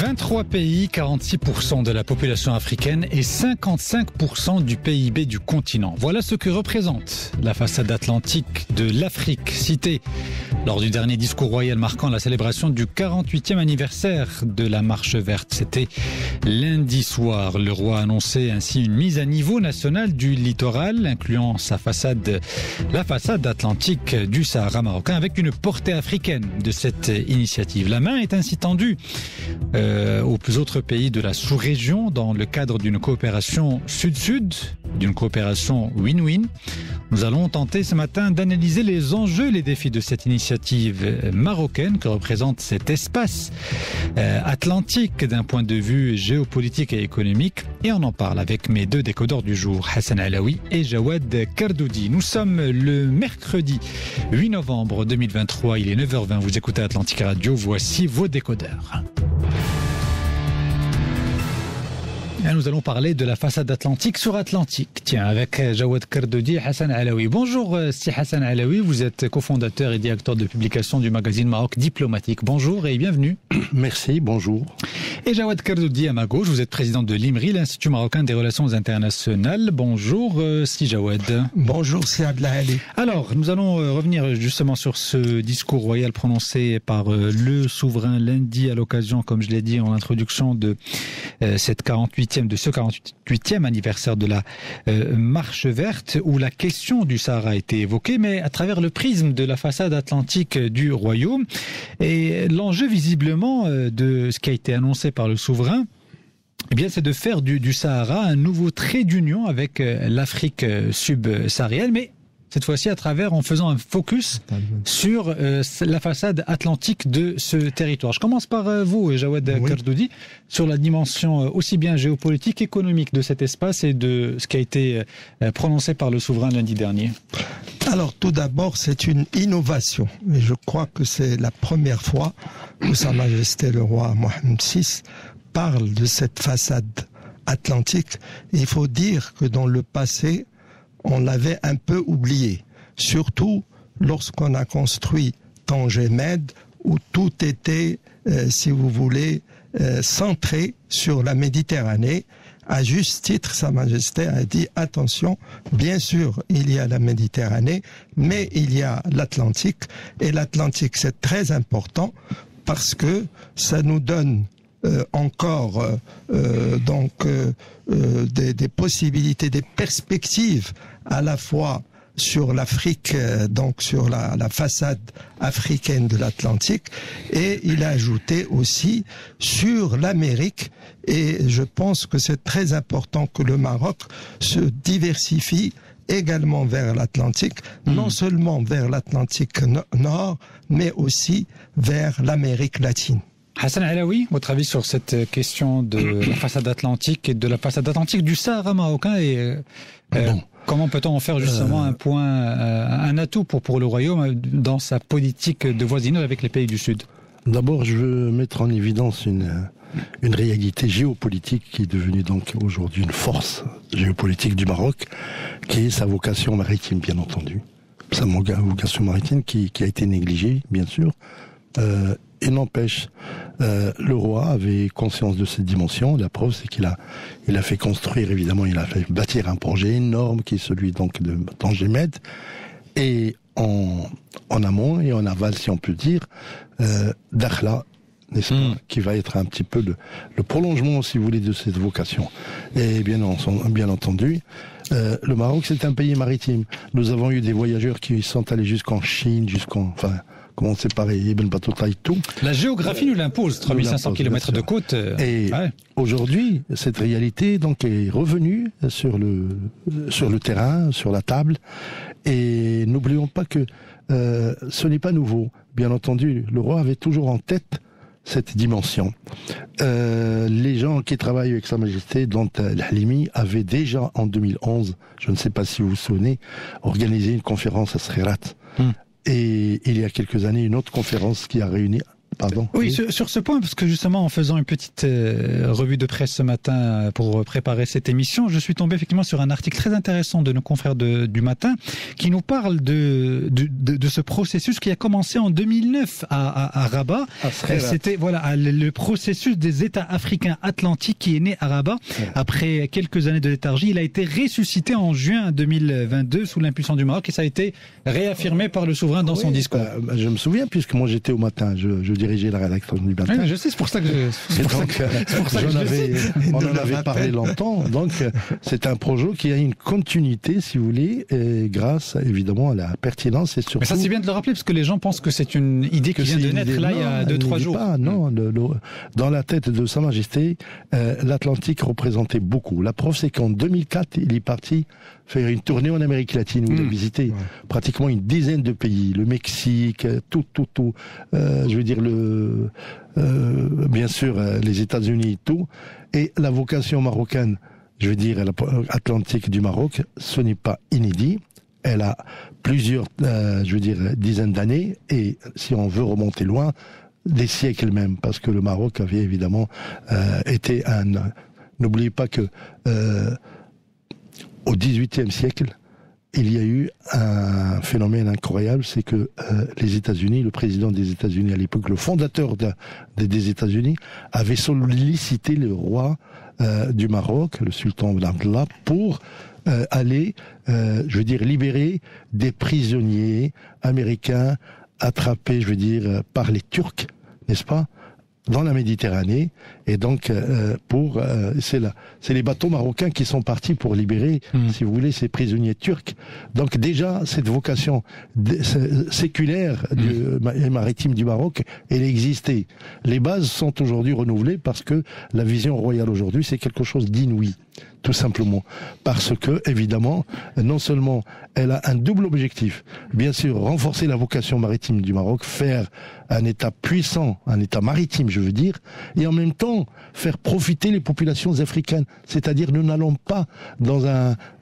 23 pays, 46% de la population africaine et 55% du PIB du continent. Voilà ce que représente la façade atlantique de l'Afrique, citée lors du dernier discours royal marquant la célébration du 48e anniversaire de la Marche verte. C'était lundi soir. Le roi a annoncé ainsi une mise à niveau nationale du littoral, incluant la façade atlantique du Sahara marocain, avec une portée africaine de cette initiative. La main est ainsi tendue aux autres pays de la sous-région dans le cadre d'une coopération sud-sud, d'une coopération win-win. Nous allons tenter ce matin d'analyser les enjeux et les défis de cette initiative marocaine que représente cet espace atlantique d'un point de vue géopolitique et économique. Et on en parle avec mes deux décodeurs du jour, Hassan Alaoui et Jawad Kardoudi. Nous sommes le mercredi 8 novembre 2023, il est 9h20, vous écoutez Atlantique Radio, voici vos décodeurs. Nous allons parler de la façade atlantique sur Atlantique. Tiens, avec Jawad Kardoudi et Hassan Alaoui. Bonjour, si Hassan Alaoui, vous êtes cofondateur et directeur de publication du magazine Maroc Diplomatique. Bonjour et bienvenue. Merci, bonjour. Et Jawad Kardoudi à ma gauche, vous êtes président de l'IMRI, l'Institut marocain des relations internationales. Bonjour, si Jawad. Bonjour, c'est Abdelali. Alors, nous allons revenir justement sur ce discours royal prononcé par le souverain lundi à l'occasion, comme je l'ai dit en introduction, de ce 48e anniversaire de la Marche verte, où la question du Sahara a été évoquée, mais à travers le prisme de la façade atlantique du royaume. Et l'enjeu visiblement de ce qui a été annoncé par le souverain, eh bien, c'est de faire du Sahara un nouveau trait d'union avec l'Afrique subsaharienne, mais cette fois-ci en faisant un focus sur la façade atlantique de ce territoire. Je commence par vous, Jawad Kardoudi, sur la dimension aussi bien géopolitique qu'économique de cet espace et de ce qui a été prononcé par le souverain lundi dernier. Alors, tout d'abord, c'est une innovation. Et je crois que c'est la première fois que Sa Majesté le roi Mohammed VI parle de cette façade atlantique. Et il faut dire que dans le passé, on l'avait un peu oublié, surtout lorsqu'on a construit Tanger-Med, où tout était, si vous voulez, centré sur la Méditerranée. À juste titre, Sa Majesté a dit attention, bien sûr, il y a la Méditerranée, mais il y a l'Atlantique, et l'Atlantique c'est très important parce que ça nous donne encore des possibilités, des perspectives à la fois sur l'Afrique, donc sur la façade africaine de l'Atlantique, et il a ajouté aussi sur l'Amérique, et je pense que c'est très important que le Maroc se diversifie également vers l'Atlantique, non seulement vers l'Atlantique Nord, mais aussi vers l'Amérique latine. Hassan Alaoui, votre avis sur cette question de la façade atlantique et de la façade atlantique du Sahara marocain et comment peut-on en faire justement un atout pour le Royaume dans sa politique de voisinage avec les pays du Sud? D'abord, je veux mettre en évidence une réalité géopolitique qui est devenue donc aujourd'hui une force géopolitique du Maroc, qui est sa vocation maritime, bien entendu. Sa vocation maritime qui a été négligée, bien sûr. Et n'empêche, le roi avait conscience de cette dimension. La preuve, c'est qu'il a fait construire, évidemment, il a fait bâtir un projet énorme qui est celui donc de Tanger-Med, et en amont et en aval, si on peut dire, Dakhla, n'est-ce pas, qui va être un petit peu le prolongement, si vous voulez, de cette vocation. Et bien entendu, le Maroc, c'est un pays maritime. Nous avons eu des voyageurs qui sont allés jusqu'en Chine, comment séparer Ibn Battuta et tout. La géographie nous l'impose, 3500 km de côte. Et aujourd'hui, cette réalité donc est revenue sur le terrain, sur la table. Et n'oublions pas que ce n'est pas nouveau. Bien entendu, le roi avait toujours en tête cette dimension. Les gens qui travaillent avec Sa Majesté, dont l'Halimi, avaient déjà en 2011, je ne sais pas si vous vous souvenez, organisé une conférence à Srerat. Et il y a quelques années, une autre conférence qui a réuni Pardon. Oui, sur ce point, parce que justement, en faisant une petite revue de presse ce matin pour préparer cette émission, je suis tombé effectivement sur un article très intéressant de nos confrères du matin qui nous parle de ce processus qui a commencé en 2009 à Rabat. C'était le processus des États africains atlantiques qui est né à Rabat. Ouais. Après quelques années de léthargie, il a été ressuscité en juin 2022 sous l'impulsion du Maroc et ça a été réaffirmé par le souverain dans son discours. Je me souviens, puisque moi j'étais au matin, je dirigeais la rédaction du matin. Oui, je sais, c'est pour ça que on en avait parlé longtemps. Donc c'est un projet qui a une continuité, si vous voulez, et grâce évidemment à la pertinence et surtout. Mais ça c'est bien de le rappeler parce que les gens pensent que c'est une idée qui vient de naître là il y a 2-3 jours. Non, dans la tête de Sa Majesté, l'Atlantique représentait beaucoup. La preuve, c'est qu'en 2004, il est parti faire une tournée en Amérique latine où il a visité pratiquement une dizaine de pays, le Mexique, tout. Je veux dire bien sûr les États-Unis, tout. Et la vocation marocaine, je veux dire atlantique du Maroc, ce n'est pas inédit. Elle a plusieurs, dizaines d'années et si on veut remonter loin, des siècles même, parce que le Maroc avait évidemment été N'oubliez pas que au XVIIIe siècle, il y a eu un phénomène incroyable, c'est que les États-Unis, le président des États-Unis à l'époque, le fondateur des États-Unis, avait sollicité le roi du Maroc, le sultan Abdallah, pour aller, libérer des prisonniers américains attrapés, par les Turcs, n'est-ce pas, dans la Méditerranée. Et donc, c'est les bateaux marocains qui sont partis pour libérer, si vous voulez, ces prisonniers turcs. Donc déjà, cette vocation séculaire et maritime du Maroc, elle existait. Les bases sont aujourd'hui renouvelées parce que la vision royale aujourd'hui, c'est quelque chose d'inouï. Tout simplement. Parce que, évidemment, non seulement elle a un double objectif, bien sûr, renforcer la vocation maritime du Maroc, faire un État puissant, un État maritime, je veux dire, et en même temps, faire profiter les populations africaines. C'est-à-dire, nous n'allons pas dans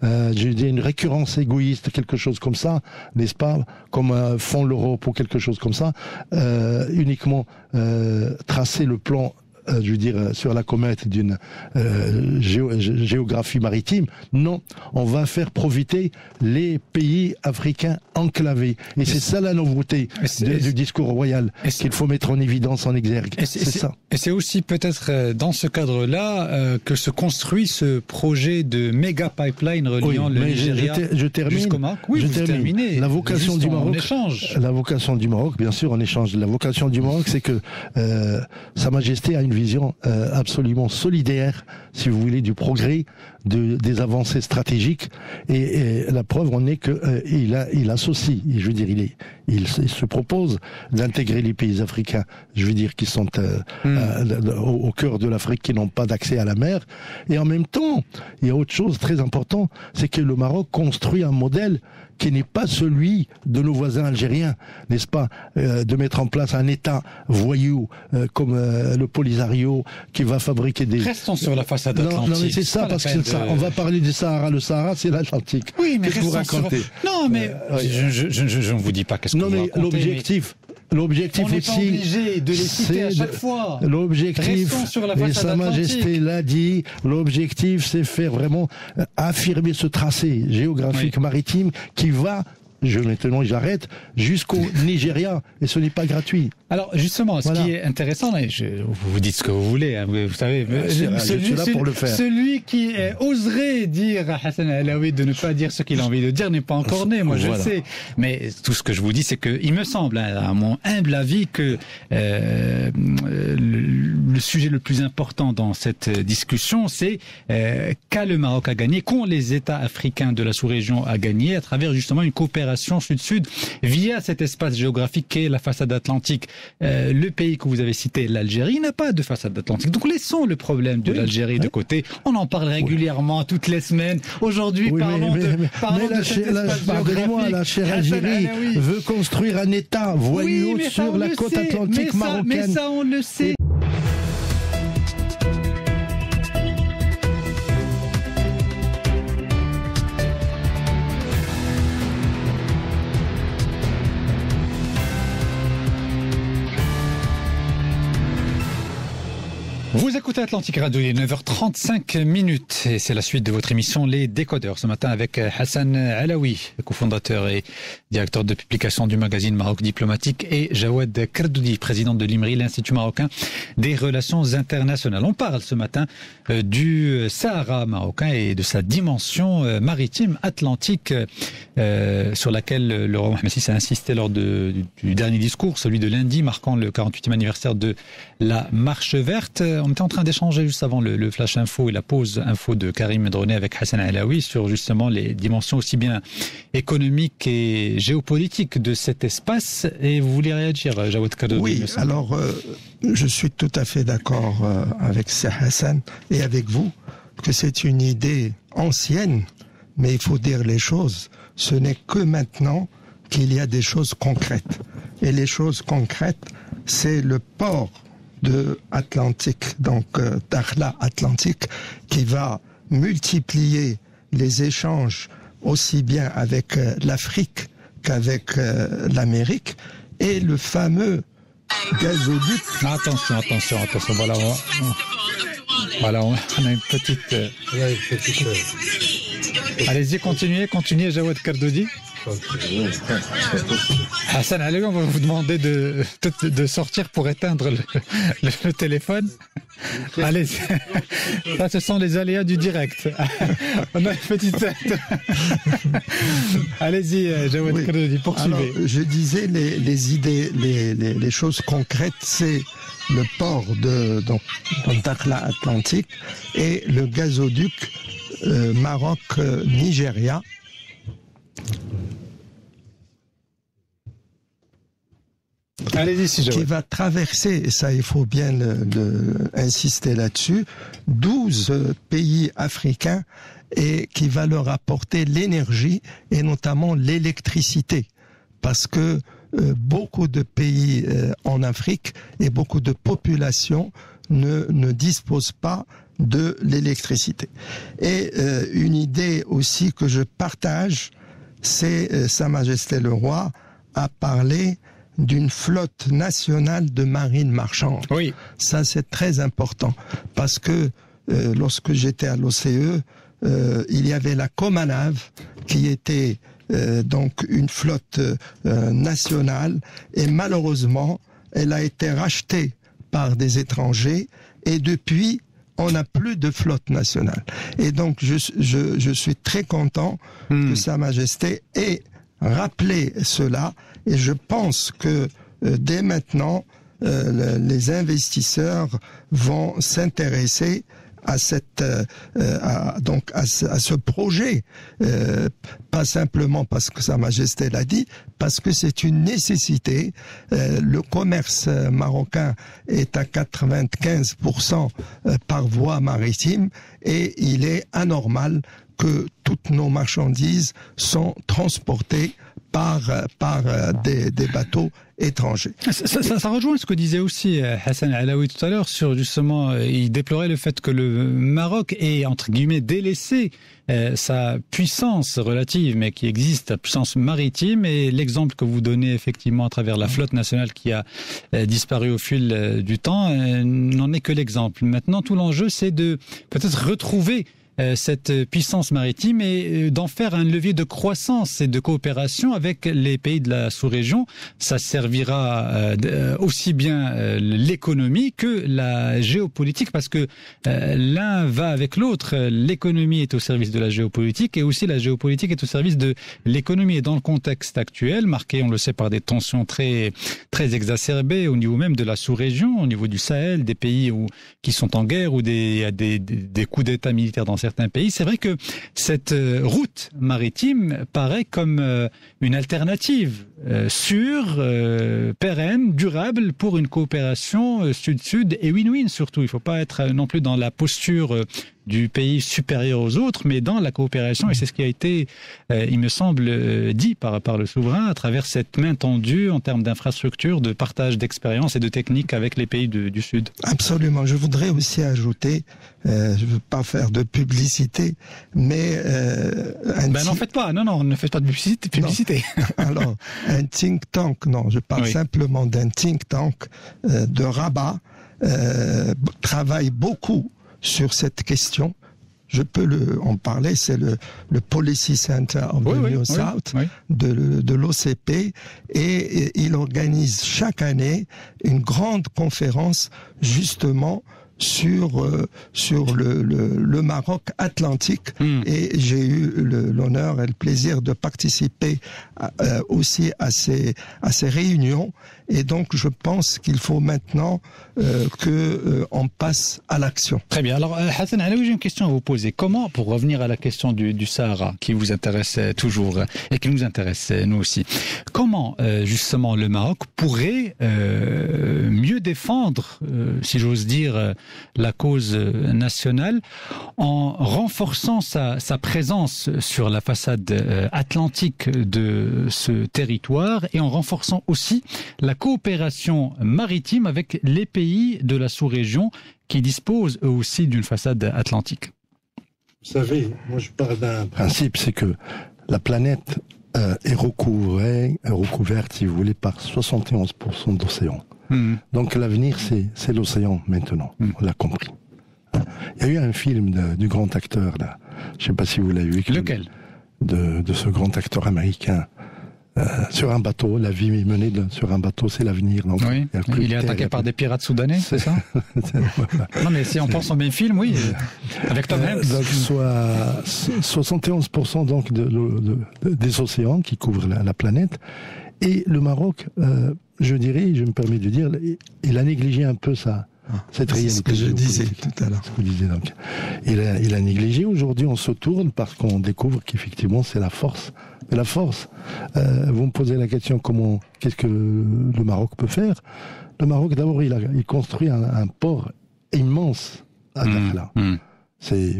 une récurrence égoïste, quelque chose comme ça, n'est-ce pas, comme font l'Europe ou quelque chose comme ça, uniquement tracer le plan sur la comète d'une géographie maritime. Non, on va faire profiter les pays africains enclavés. Et c'est ça la nouveauté du discours royal qu'il faut mettre en évidence, en exergue. C'est ça. Et c'est aussi peut-être dans ce cadre-là que se construit ce projet de méga pipeline reliant le Nigeria jusqu'au Maroc. Oui, vous terminez. La vocation du Maroc, la vocation du Maroc, bien sûr, en échange. La vocation du Maroc, c'est que Sa Majesté a une vision absolument solidaire, si vous voulez, du progrès, des avancées stratégiques. Et la preuve en est que il associe. Il se propose d'intégrer les pays africains, qui sont au cœur de l'Afrique, qui n'ont pas d'accès à la mer. Et en même temps, il y a autre chose très important, c'est que le Maroc construit un modèle qui n'est pas celui de nos voisins algériens, n'est-ce pas, de mettre en place un État voyou comme le Polisario qui va fabriquer des... Restons sur la façade atlantique. Non, mais c'est ça, parce que c'est ça. On va parler du Sahara. Le Sahara, c'est l'Atlantique. Oui, mais qu'est-ce que vous racontez Non, mais je ne vous dis pas qu'est-ce que vous racontez. Non, mais l'objectif on aussi, n'est pas obligé de les citer à chaque fois. L'objectif, et Sa Majesté l'a dit, l'objectif, c'est faire vraiment affirmer ce tracé géographique maritime qui va, maintenant j'arrête, jusqu'au Nigeria, et ce n'est pas gratuit. Alors justement, ce qui est intéressant, vous dites ce que vous voulez, hein, vous savez, je suis là pour le faire. Celui qui oserait dire à Hassan El-Alaoui de ne pas dire ce qu'il a envie de dire n'est pas encore né, moi je le sais. Mais tout ce que je vous dis, c'est que il me semble, à mon humble avis, que le sujet le plus important dans cette discussion, c'est qu'a le Maroc à gagner, qu'ont les États africains de la sous-région à gagner à travers justement une coopération sud-sud via cet espace géographique qu'est la façade atlantique. Le pays que vous avez cité, l'Algérie, n'a pas de façade atlantique. Donc laissons le problème de l'Algérie de côté. On en parle régulièrement, toutes les semaines. Aujourd'hui, parlons de cet espace géographique. La chère Algérie veut construire un État voyou sur la côte atlantique marocaine. Mais ça, on le sait. Vous écoutez Atlantic Radio, il est 9h35 et c'est la suite de votre émission Les Décodeurs. Ce matin avec Hassan Alaoui, cofondateur et directeur de publication du magazine Maroc Diplomatique, et Jawad Kardoudi, président de l'IMRI, l'Institut Marocain des Relations Internationales. On parle ce matin du Sahara marocain et de sa dimension maritime atlantique sur laquelle le roi Mohammed VI a insisté lors du dernier discours, celui de lundi, marquant le 48e anniversaire de la Marche verte. On était en train d'échanger juste avant le flash info et la pause info de Karim Droné avec Hassan Alaoui sur justement les dimensions aussi bien économiques et géopolitiques de cet espace. Et vous voulez réagir, Jawad Kardoudi? Oui, alors je suis tout à fait d'accord avec Hassan et avec vous que c'est une idée ancienne, mais il faut dire les choses. Ce n'est que maintenant qu'il y a des choses concrètes. Et les choses concrètes, c'est le port de Atlantique, donc Dakhla Atlantique, qui va multiplier les échanges aussi bien avec l'Afrique qu'avec l'Amérique, et le fameux gazoduc. Attention, voilà, on a une petite... Allez-y, continuez, Jawad Kardoudi. Hassan Alaoui, on va vous demander de sortir pour éteindre le téléphone. Allez, ça ce sont les aléas du direct. On a une petite... Allez-y, Jawad Kardoudi, poursuivez. Alors, je disais les idées, les choses concrètes, c'est le port de Dakhla Atlantique et le gazoduc Maroc-Nigeria. Allez-y, si qui va traverser, et ça il faut bien insister là-dessus, 12 pays africains, et qui va leur apporter l'énergie et notamment l'électricité. Parce que beaucoup de pays en Afrique et beaucoup de populations ne disposent pas de l'électricité. Et une idée aussi que je partage, c'est Sa Majesté le Roi a parlé d'une flotte nationale de marine marchande. Oui. Ça, c'est très important, parce que lorsque j'étais à l'OCE, il y avait la Comanave, qui était donc une flotte nationale, et malheureusement, elle a été rachetée par des étrangers, et depuis, on n'a plus de flotte nationale. Et donc, je suis très content que Sa Majesté ait rappelé cela, et je pense que dès maintenant, les investisseurs vont s'intéresser à ce projet, pas simplement parce que Sa Majesté l'a dit, parce que c'est une nécessité. Le commerce marocain est à 95% par voie maritime, et il est anormal que toutes nos marchandises sont transportées par des bateaux étrangers. Ça rejoint ce que disait aussi Hassan Alaoui tout à l'heure sur justement, il déplorait le fait que le Maroc ait entre guillemets délaissé sa puissance relative, mais qui existe, la puissance maritime, et l'exemple que vous donnez effectivement à travers la flotte nationale qui a disparu au fil du temps n'en est que l'exemple. Maintenant, tout l'enjeu, c'est de peut-être retrouver cette puissance maritime et d'en faire un levier de croissance et de coopération avec les pays de la sous-région. Ça servira aussi bien l'économie que la géopolitique, parce que l'un va avec l'autre. L'économie est au service de la géopolitique, et aussi la géopolitique est au service de l'économie. Et dans le contexte actuel, marqué, on le sait, par des tensions très, très exacerbées au niveau même de la sous-région, au niveau du Sahel, des pays qui sont en guerre, ou il y a des coups d'État militaires dans certains pays, c'est vrai que cette route maritime paraît comme une alternative sûre, pérenne, durable pour une coopération sud-sud et win-win surtout. Il ne faut pas être non plus dans la posture du pays supérieur aux autres, mais dans la coopération, et c'est ce qui a été, il me semble, dit par le souverain à travers cette main tendue en termes d'infrastructures, de partage d'expériences et de techniques avec les pays du Sud. Absolument. Je voudrais aussi ajouter, je ne veux pas faire de publicité, mais... n'en faites pas, non, ne faites pas de publicité. Alors, un think tank, non, je parle simplement d'un think tank de Rabat, travaille beaucoup sur cette question. Je peux en parler, c'est le Policy Center of the New South de l'OCP, et il organise chaque année une grande conférence justement sur le Maroc atlantique, et j'ai eu l'honneur et le plaisir de participer aussi à ces réunions, et donc je pense qu'il faut maintenant on passe à l'action. Très bien. Alors Hassan Alaoui, j'ai une question à vous poser. Comment, pour revenir à la question du Sahara qui vous intéresse toujours et qui nous intéresse nous aussi, comment justement le Maroc pourrait mieux défendre, si j'ose dire, la cause nationale en renforçant sa présence sur la façade atlantique de ce territoire et en renforçant aussi la coopération maritime avec les pays de la sous-région qui disposent eux aussi d'une façade atlantique? Vous savez, moi je parle d'un principe, c'est que la planète est recouverte, si vous voulez, par 71% d'océan. Donc l'avenir, c'est l'océan maintenant, on l'a compris. Il y a eu un film du grand acteur, là, je ne sais pas si vous l'avez vu. Lequel? De ce grand acteur américain. Sur un bateau, la vie menée sur un bateau, c'est l'avenir. Donc, oui, il est attaqué par des pirates soudanais, c'est ça? Voilà. Non, mais si on pense au même film, oui, avec Tom Hanks. Donc, soit 71% donc des océans qui couvrent la planète. Et le Maroc, je dirais, je me permets de dire, il a négligé un peu cette réalité. C'est ce que je disais tout à l'heure. Donc, il a négligé. Aujourd'hui, on se tourne parce qu'on découvre qu'effectivement, c'est la force. Et la force, vous me posez la question, qu'est-ce que le Maroc peut faire? Le Maroc, d'abord, il construit un port immense à Dakhla.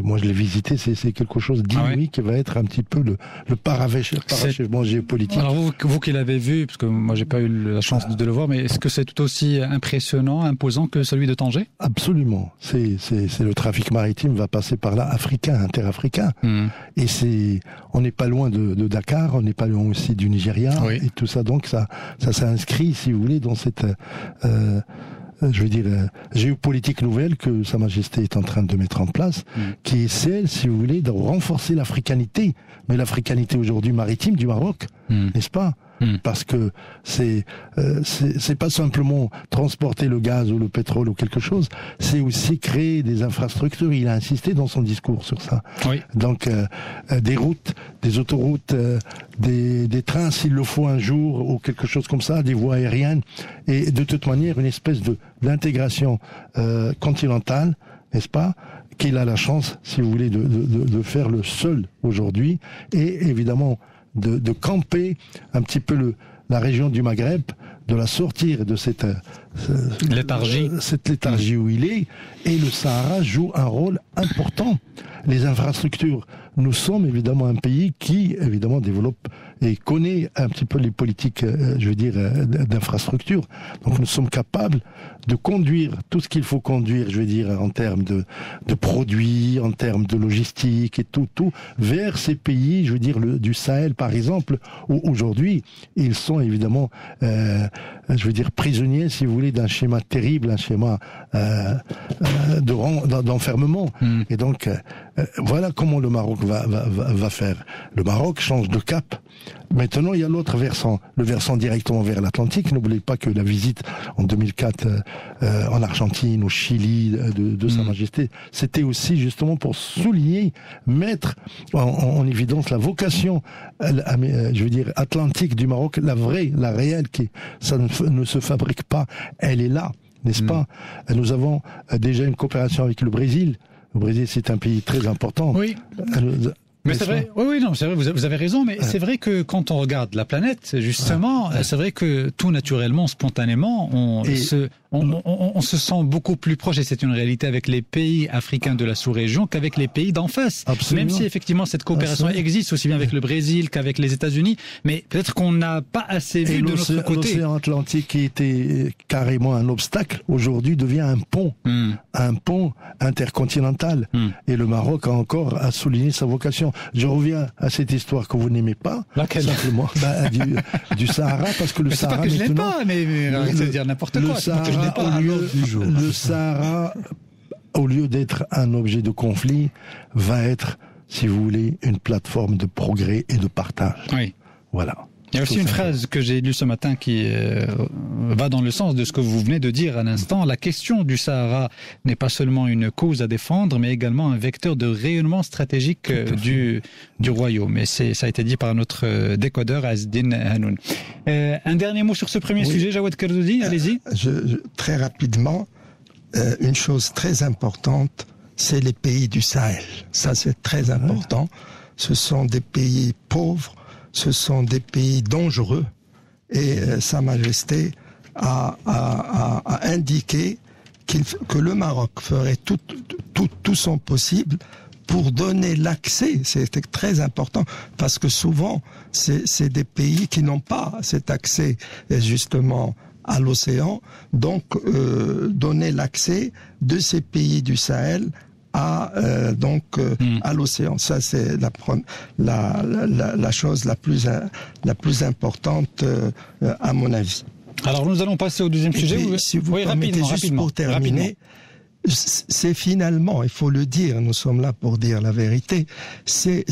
Moi, je l'ai visité, c'est quelque chose d'inouï qui va être un petit peu le parachèvement géopolitique. Alors vous qui l'avez vu, parce que moi j'ai pas eu la chance de le voir, mais est-ce que c'est tout aussi impressionnant, imposant que celui de Tanger? Absolument. C'est le trafic maritime va passer par là, interafricain. Et on n'est pas loin de Dakar, on n'est pas loin aussi du Nigeria, et tout ça. Donc ça s'inscrit, si vous voulez, dans cette je veux dire, géopolitique nouvelle que Sa Majesté est en train de mettre en place, qui est celle, si vous voulez, de renforcer l'africanité, mais l'africanité aujourd'hui maritime du Maroc, n'est-ce pas? Parce que c'est pas simplement transporter le gaz ou le pétrole ou quelque chose, c'est aussi créer des infrastructures. Il a insisté dans son discours sur ça. Donc des routes, des autoroutes, des trains s'il le faut un jour ou quelque chose comme ça, des voies aériennes, et de toute manière une espèce d'intégration continentale, n'est-ce pas, qu'il a la chance, si vous voulez, de faire le seul aujourd'hui, et évidemment de camper un petit peu la région du Maghreb, de la sortir de cette léthargie où il est, et le Sahara joue un rôle important. Les infrastructures, nous sommes évidemment un pays qui évidemment développe et connaît un petit peu les politiques, je veux dire, d'infrastructures. Donc nous sommes capables de conduire tout ce qu'il faut conduire, je veux dire, en termes de produits, en termes de logistique et tout, vers ces pays, je veux dire, du Sahel par exemple, où aujourd'hui ils sont évidemment, je veux dire, prisonniers, si vous voulez, d'un schéma terrible, un schéma d'enfermement. Et donc, voilà comment le Maroc va faire. Le Maroc change de cap. Maintenant, il y a l'autre versant, le versant directement vers l'Atlantique. N'oubliez pas que la visite en 2004 en Argentine, au Chili, de Sa Majesté, c'était aussi justement pour souligner, mettre en évidence la vocation, je veux dire, atlantique du Maroc, la vraie, la réelle, ça ne se fabrique pas, elle est là, n'est-ce pas? Nous avons déjà une coopération avec le Brésil. Le Brésil, c'est un pays très important. Oui. Mais c'est vrai, non, c'est vrai, vous avez raison, mais c'est vrai que quand on regarde la planète, justement, c'est vrai que tout naturellement, spontanément, on se sent beaucoup plus proche, et c'est une réalité avec les pays africains de la sous-région qu'avec les pays d'en face. Absolument. Même si effectivement cette coopération existe aussi bien avec le Brésil qu'avec les États-Unis, mais peut-être qu'on n'a pas assez vu de notre côté. L'océan Atlantique, qui était carrément un obstacle, aujourd'hui devient un pont intercontinental. Et le Maroc a encore à souligner sa vocation. Je reviens à cette histoire que vous n'aimez pas. Laquelle? Simplement du Sahara, parce que le Sahara. C'est pas que je l'aime pas, mais c'est dire n'importe quoi. n'est pas à l'ordre du jour. Le Sahara, au lieu d'être un objet de conflit, va être, si vous voulez, une plateforme de progrès et de partage. Oui. Voilà. Il y a aussi une phrase que j'ai lue ce matin qui va dans le sens de ce que vous venez de dire à l'instant. La question du Sahara n'est pas seulement une cause à défendre, mais également un vecteur de rayonnement stratégique du royaume. Et ça a été dit par notre décodeur Azdine Hanoun. Un dernier mot sur ce premier sujet, Jawad Kardoudi, allez-y. Très rapidement, une chose très importante, c'est les pays du Sahel. Ça, c'est très important. Ce sont des pays pauvres. Ce sont des pays dangereux et Sa Majesté a indiqué que le Maroc ferait tout son possible pour donner l'accès. C'était très important parce que souvent c'est des pays qui n'ont pas cet accès justement à l'océan. Donc donner l'accès de ces pays du Sahel à l'océan. Ça, c'est la chose la plus importante à mon avis. Alors nous allons passer au deuxième sujet. Puis, si vous permettez, juste pour terminer, c'est finalement, il faut le dire, nous sommes là pour dire la vérité, c'est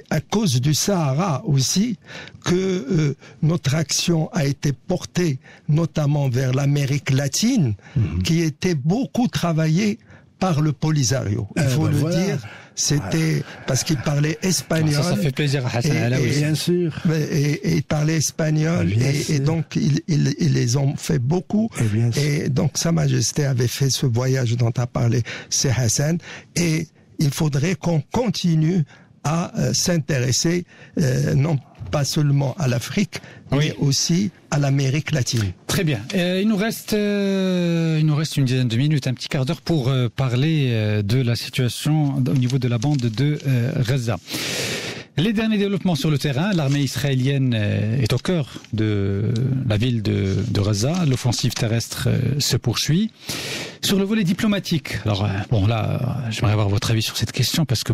à cause du Sahara aussi que notre action a été portée notamment vers l'Amérique latine, qui était beaucoup travaillée par le Polisario. Il faut dire, c'était parce qu'il parlait espagnol. Ça fait plaisir à Hassan Alaoui. Bien sûr. Et il parlait espagnol et donc ils les ont fait beaucoup. Et donc Sa Majesté avait fait ce voyage dont a parlé c'est Hassan. Et il faudrait qu'on continue à s'intéresser non pas seulement à l'Afrique, mais aussi à l'Amérique latine. Très bien. Il nous reste une dizaine de minutes, un petit quart d'heure pour parler de la situation au niveau de la bande de Gaza. Les derniers développements sur le terrain, l'armée israélienne est au cœur de la ville de Gaza. L'offensive terrestre se poursuit. Sur le volet diplomatique, alors là, j'aimerais avoir votre avis sur cette question parce que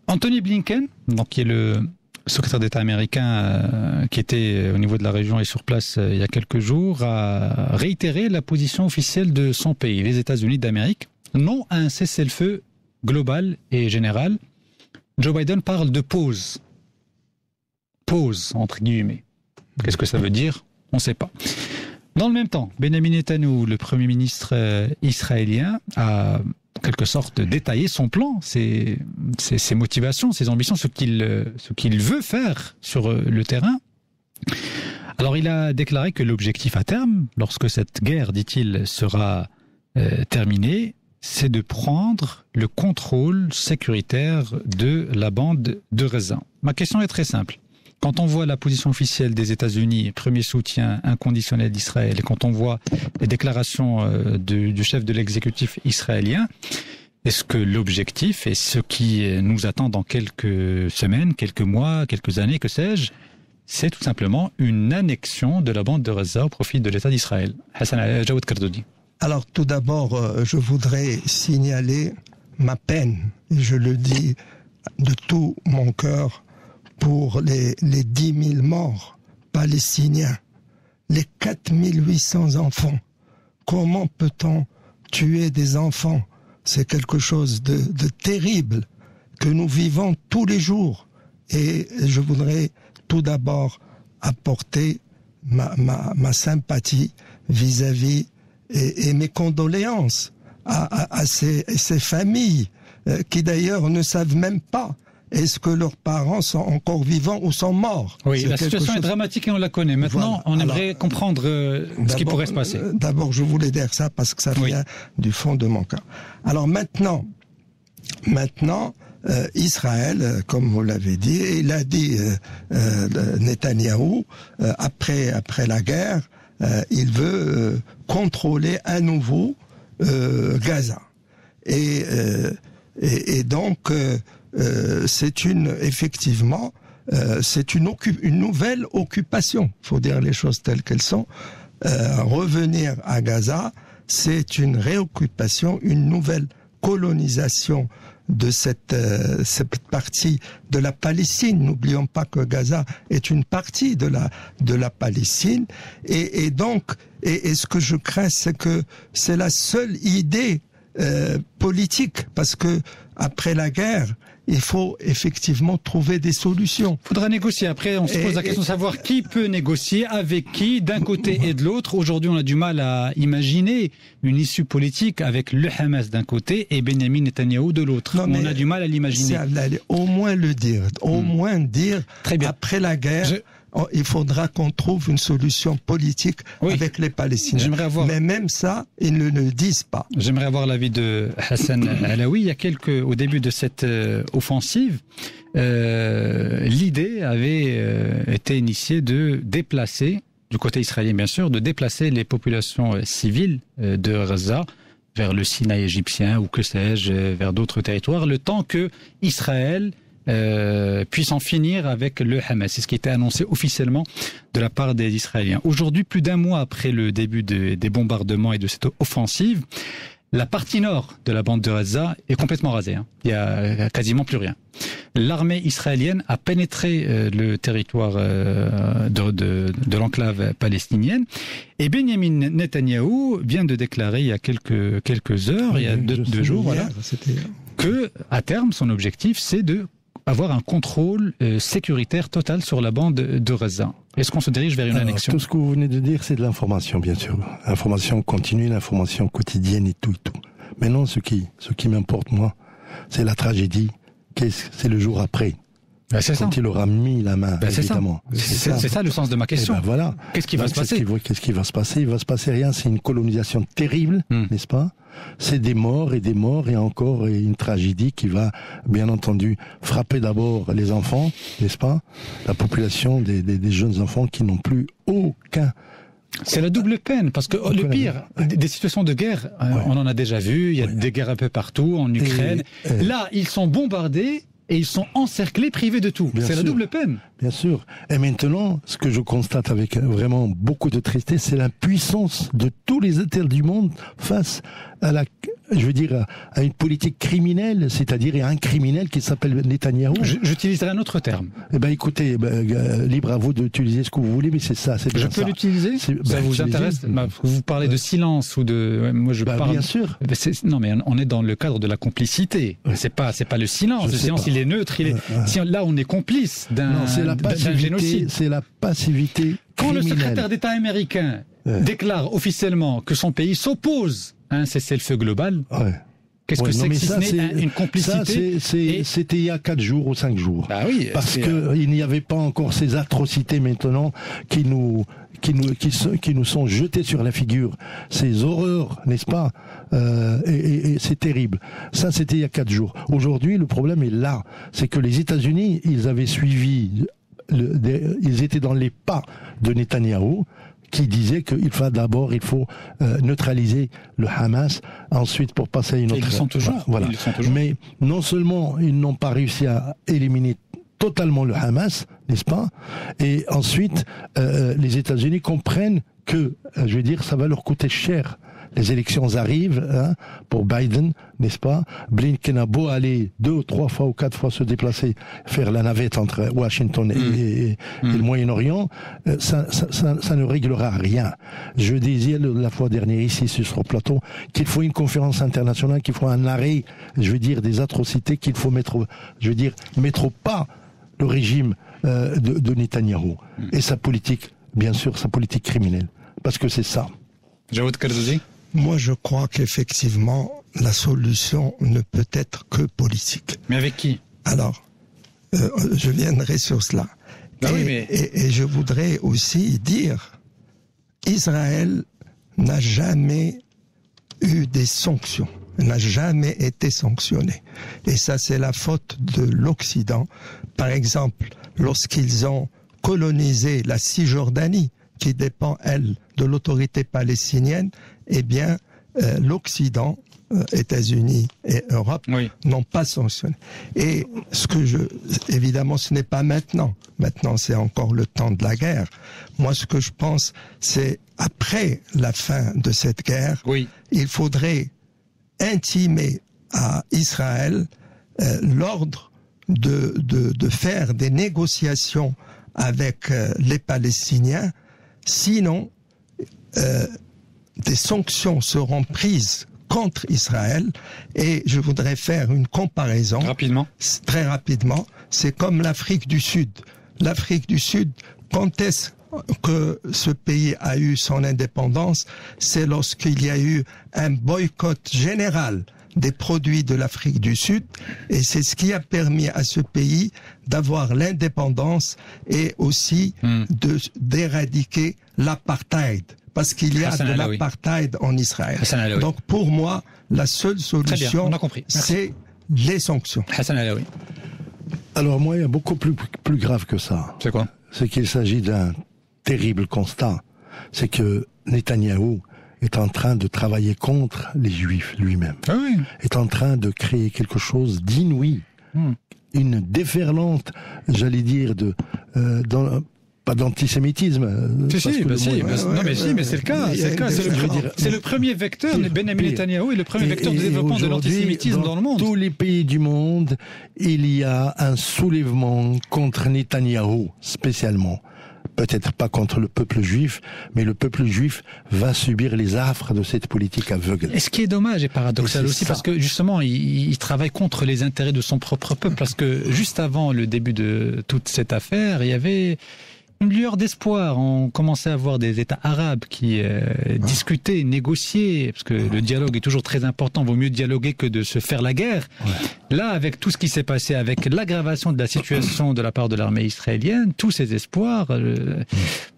Anthony Blinken, donc qui est le secrétaire d'État américain qui était au niveau de la région et sur place il y a quelques jours, a réitéré la position officielle de son pays, les États-Unis d'Amérique, non à un cessez-le-feu global et général. Joe Biden parle de pause. Pause, entre guillemets. Qu'est-ce que ça veut dire? On ne sait pas. Dans le même temps, Benjamin Netanyahou, le Premier ministre israélien, a en quelque sorte détaillé son plan, ses motivations, ses ambitions, ce qu'il veut faire sur le terrain. Alors il a déclaré que l'objectif à terme, lorsque cette guerre, dit-il, sera terminée, c'est de prendre le contrôle sécuritaire de la bande de Gaza. Ma question est très simple. Quand on voit la position officielle des États-Unis, premier soutien inconditionnel d'Israël, et quand on voit les déclarations du chef de l'exécutif israélien, est-ce que l'objectif et ce qui nous attend dans quelques semaines, quelques mois, quelques années, que sais-je, c'est tout simplement une annexion de la bande de Gaza au profit de l'État d'Israël? Hassan Jawad Kardoudi. Alors tout d'abord, je voudrais signaler ma peine, et je le dis de tout mon cœur, pour les 10 000 morts palestiniens, les 4 800 enfants. Comment peut-on tuer des enfants? C'est quelque chose de terrible que nous vivons tous les jours. Et je voudrais tout d'abord apporter ma sympathie vis-à-vis et mes condoléances à ces familles qui d'ailleurs ne savent même pas est-ce que leurs parents sont encore vivants ou sont morts. Oui, la situation est dramatique et on la connaît. Maintenant, on aimerait comprendre ce qui pourrait se passer. D'abord, je voulais dire ça parce que ça vient du fond de mon cœur. Alors maintenant, Israël, comme vous l'avez dit, et il a dit Netanyahou, après la guerre, il veut contrôler à nouveau Gaza. Et donc, c'est effectivement, c'est une nouvelle occupation. Il faut dire les choses telles qu'elles sont. Revenir à Gaza, c'est une réoccupation, une nouvelle colonisation de cette partie de la Palestine. N'oublions pas que Gaza est une partie de la Palestine. Et donc, ce que je crains, c'est que c'est la seule idée politique, parce que après la guerre, il faut effectivement trouver des solutions. Il faudra négocier. Après, on se pose la question de savoir qui peut négocier, avec qui, d'un côté et de l'autre. Aujourd'hui, on a du mal à imaginer une issue politique avec le Hamas d'un côté et Benjamin Netanyahou de l'autre. On a du mal à l'imaginer. Au moins le dire. Au moins dire, très bien. Après la guerre... il faudra qu'on trouve une solution politique avec les Palestiniens. Mais même ça, ils ne le disent pas. J'aimerais avoir l'avis de Hassan Alaoui. Au début de cette offensive, l'idée avait été initiée de déplacer, du côté israélien bien sûr, de déplacer les populations civiles de Gaza vers le Sinaï égyptien ou que sais-je, vers d'autres territoires, le temps que Israël puisse en finir avec le Hamas. C'est ce qui était annoncé officiellement de la part des Israéliens. Aujourd'hui, plus d'un mois après le début des bombardements et de cette offensive, la partie nord de la bande de Gaza est complètement rasée. Il y a quasiment plus rien. L'armée israélienne a pénétré le territoire de l'enclave palestinienne et Benjamin Netanyahou vient de déclarer il y a quelques heures, il y a deux jours, voilà, que à terme son objectif c'est de avoir un contrôle sécuritaire total sur la bande de Gaza. Est-ce qu'on se dirige vers une annexion ? Tout ce que vous venez de dire, c'est de l'information, bien sûr. L'information continue, l'information quotidienne et tout. Maintenant, ce qui m'importe, moi, c'est la tragédie. C'est le jour après. Quand il aura mis la main, évidemment. C'est ça le sens de ma question. Voilà. Qu'est-ce qui va se passer ? Qu'est-ce qui va se passer ? Il va se passer rien. C'est une colonisation terrible, n'est-ce pas ? C'est des morts et encore une tragédie qui va, bien entendu, frapper d'abord les enfants, n'est-ce pas ? La population des jeunes enfants qui n'ont plus aucun... C'est la double peine, parce que le pire, des situations de guerre, on en a déjà vu, il y a des guerres un peu partout, en Ukraine. Là, ils sont bombardés et ils sont encerclés, privés de tout. C'est la double peine. Bien sûr. Et maintenant, ce que je constate avec vraiment beaucoup de tristesse, c'est l'impuissance de tous les États du monde face à à une politique criminelle, c'est-à-dire à un criminel qui s'appelle Netanyahou. J'utiliserai un autre terme. Eh ben, écoutez, libre à vous d'utiliser ce que vous voulez, mais c'est ça, c'est bien ça. Je peux l'utiliser ? Ça vous intéresse ? Vous parlez de silence ou de... Moi, je parle... Bien sûr. Non, mais on est dans le cadre de la complicité. C'est pas le silence. Le silence, il est neutre. Là, on est complice d'un génocide. C'est la passivité Quand criminelle. le secrétaire d'État américain déclare officiellement que son pays s'oppose à un cessez-le-feu global, qu'est-ce que c'est que si ce n'est une complicité? C'était il y a 4 jours ou 5 jours. Ah oui, parce qu'il n'y avait pas encore ces atrocités maintenant qui nous sont jetées sur la figure. Ces horreurs, n'est-ce pas? Et c'est terrible. Ça, c'était il y a 4 jours. Aujourd'hui, le problème est là. C'est que les États-Unis, ils avaient suivi, ils étaient dans les pas de Netanyahou, qui disait qu'il faut neutraliser le Hamas, ensuite pour passer à une autre... Ils le sont toujours. Voilà. Ils le sont toujours. Mais non seulement ils n'ont pas réussi à éliminer totalement le Hamas, n'est-ce pas? Et ensuite, les États-Unis comprennent que, ça va leur coûter cher. Les élections arrivent pour Biden, n'est-ce pas? Blinken a beau aller 2, 3 fois ou 4 fois se déplacer, faire la navette entre Washington et le Moyen-Orient, ça ne réglera rien. Je disais la fois dernière ici sur ce plateau qu'il faut une conférence internationale, qu'il faut un arrêt, des atrocités, qu'il faut mettre au pas le régime de Netanyahou et sa politique, bien sûr, sa politique criminelle, parce que c'est ça. Jawad Kardouzi. Moi, je crois qu'effectivement, la solution ne peut être que politique. Mais avec qui? Alors, je viendrai sur cela. Et je voudrais aussi dire, Israël n'a jamais eu des sanctions, n'a jamais été sanctionné. Et ça, c'est la faute de l'Occident. Par exemple, lorsqu'ils ont colonisé la Cisjordanie, qui dépend, elle, de l'autorité palestinienne, eh bien, l'Occident, États-Unis et Europe, n'ont pas sanctionné. Et évidemment, ce n'est pas maintenant. Maintenant, c'est encore le temps de la guerre. Moi, ce que je pense, c'est après la fin de cette guerre, il faudrait intimer à Israël l'ordre de faire des négociations avec les Palestiniens, sinon des sanctions seront prises contre Israël. Et je voudrais faire une comparaison très rapidement. C'est comme l'Afrique du Sud. L'Afrique du Sud, quand est-ce que ce pays a eu son indépendance? C'est lorsqu'il y a eu un boycott général des produits de l'Afrique du Sud, et c'est ce qui a permis à ce pays d'avoir l'indépendance et aussi d'éradiquer l'apartheid, parce qu'il y a de l'apartheid en Israël. Donc pour moi, la seule solution, c'est les sanctions. Hassan Alaoui. Alors moi, il y a beaucoup plus grave que ça. C'est quoi? C'est qu'il s'agit d'un terrible constat. C'est que Netanyahou est en train de travailler contre les Juifs lui-même. Ah oui. Est en train de créer quelque chose d'inouï. Une déferlante, j'allais dire, pas d'antisémitisme. Mais c'est le cas. C'est le premier vecteur, Benjamin Netanyahou est le premier vecteur de développement de l'antisémitisme dans le monde. Dans tous les pays du monde, il y a un soulèvement contre Netanyahou, spécialement. Peut-être pas contre le peuple juif, mais le peuple juif va subir les affres de cette politique aveugle. Et ce qui est dommage et paradoxal aussi, parce que justement, il travaille contre les intérêts de son propre peuple, parce que juste avant le début de toute cette affaire, il y avait une lueur d'espoir. On commençait à voir des États arabes qui discutaient, négociaient, parce que le dialogue est toujours très important. Vaut mieux dialoguer que de se faire la guerre. Là, avec tout ce qui s'est passé, avec l'aggravation de la situation de la part de l'armée israélienne, tous ces espoirs,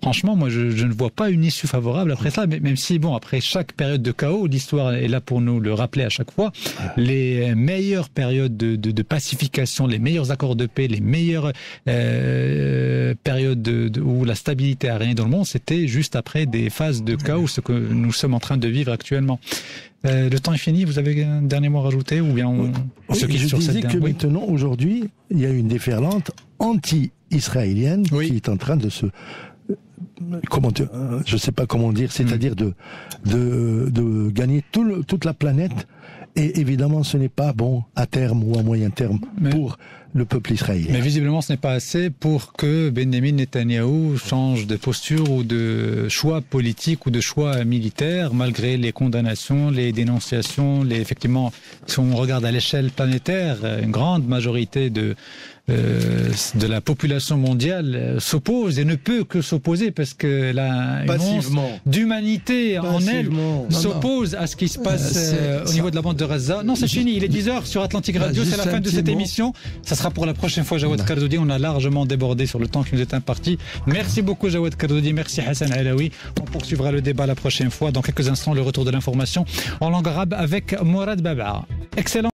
franchement, moi, je ne vois pas une issue favorable après ça. Même si, bon, après chaque période de chaos, l'histoire est là pour nous le rappeler à chaque fois. Les meilleures périodes de pacification, les meilleurs accords de paix, les meilleures périodes où la stabilité a régné dans le monde, c'était juste après des phases de chaos, ce que nous sommes en train de vivre actuellement. Le temps est fini, vous avez un dernier mot à rajouter ou bien je disais que maintenant, aujourd'hui, il y a une déferlante anti-israélienne qui est en train de se... je ne sais pas comment dire, c'est-à-dire de gagner toute la planète. Et évidemment, ce n'est pas bon à terme ou à moyen terme pour le peuple israélien. Mais visiblement, ce n'est pas assez pour que Benjamin Netanyahou change de posture ou de choix politique ou de choix militaire, malgré les condamnations, les dénonciations. Effectivement, si on regarde à l'échelle planétaire, une grande majorité de la population mondiale s'oppose et ne peut que s'opposer parce que une once d'humanité en elle s'oppose à ce qui se passe au niveau de la bande de Gaza. Non, c'est fini, il est 10h sur Atlantic Radio, c'est la fin de cette émission. Ça sera pour la prochaine fois, Jawad Kardoudi. On a largement débordé sur le temps qui nous est imparti. Merci beaucoup, Jawad Kardoudi. Merci, Hassan Alaoui. On poursuivra le débat la prochaine fois. Dans quelques instants, le retour de l'information en langue arabe avec Mourad Baba. Excellent.